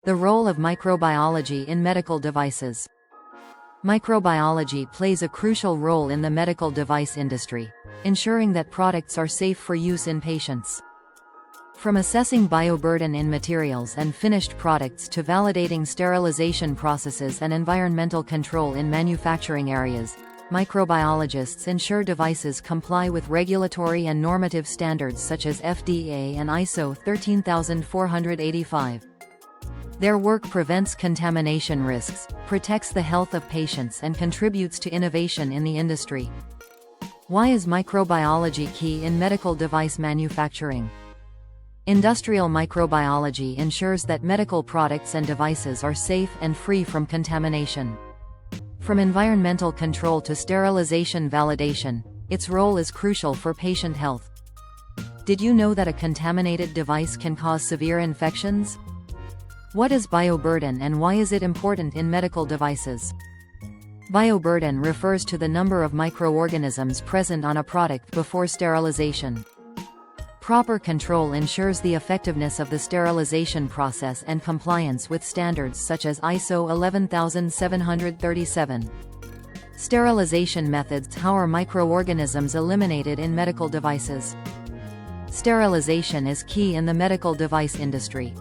The role of microbiology in medical devices. Microbiology plays a crucial role in the medical device industry, ensuring that products are safe for use in patients. From assessing bioburden in materials and finished products to validating sterilization processes and environmental control in manufacturing areas, microbiologists ensure devices comply with regulatory and normative standards such as FDA and ISO 13485. Their work prevents contamination risks, protects the health of patients, and contributes to innovation in the industry. Why is microbiology key in medical device manufacturing? Industrial microbiology ensures that medical products and devices are safe and free from contamination. From environmental control to sterilization validation, its role is crucial for patient health. Did you know that a contaminated device can cause severe infections? What is bioburden and why is it important in medical devices? Bioburden refers to the number of microorganisms present on a product before sterilization. Proper control ensures the effectiveness of the sterilization process and compliance with standards such as ISO 11737. Sterilization methods. How are microorganisms eliminated in medical devices? Sterilization is key in the medical device industry.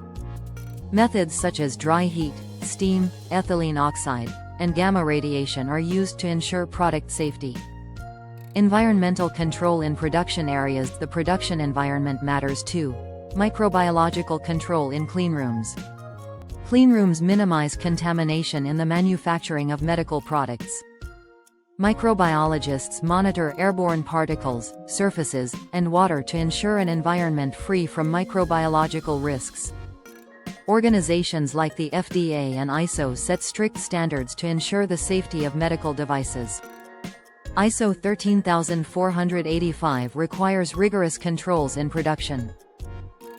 Methods such as dry heat, steam, ethylene oxide, and gamma radiation are used to ensure product safety. Environmental control in production areas. The production environment matters too. Microbiological control in cleanrooms. Cleanrooms minimize contamination in the manufacturing of medical products. Microbiologists monitor airborne particles, surfaces, and water to ensure an environment free from microbiological risks. Organizations like the FDA and ISO set strict standards to ensure the safety of medical devices. ISO 13485 requires rigorous controls in production.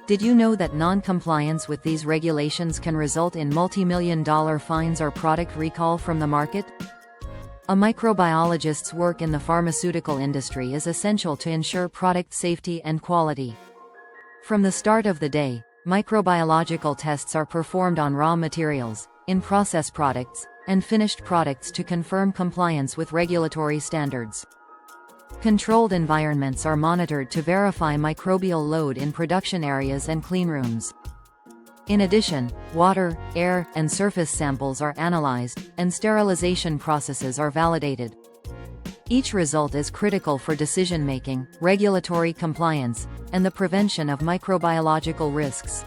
Did you know that non-compliance with these regulations can result in multi-million-dollar fines or product recall from the market? A microbiologist's work in the pharmaceutical industry is essential to ensure product safety and quality. From the start of the day, microbiological tests are performed on raw materials, in process products, and finished products to confirm compliance with regulatory standards. Controlled environments are monitored to verify microbial load in production areas and cleanrooms. In addition, water, air, and surface samples are analyzed, and sterilization processes are validated. Each result is critical for decision-making, regulatory compliance, and the prevention of microbiological risks.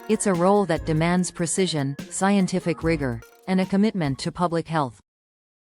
It's a role that demands precision, scientific rigor, and a commitment to public health.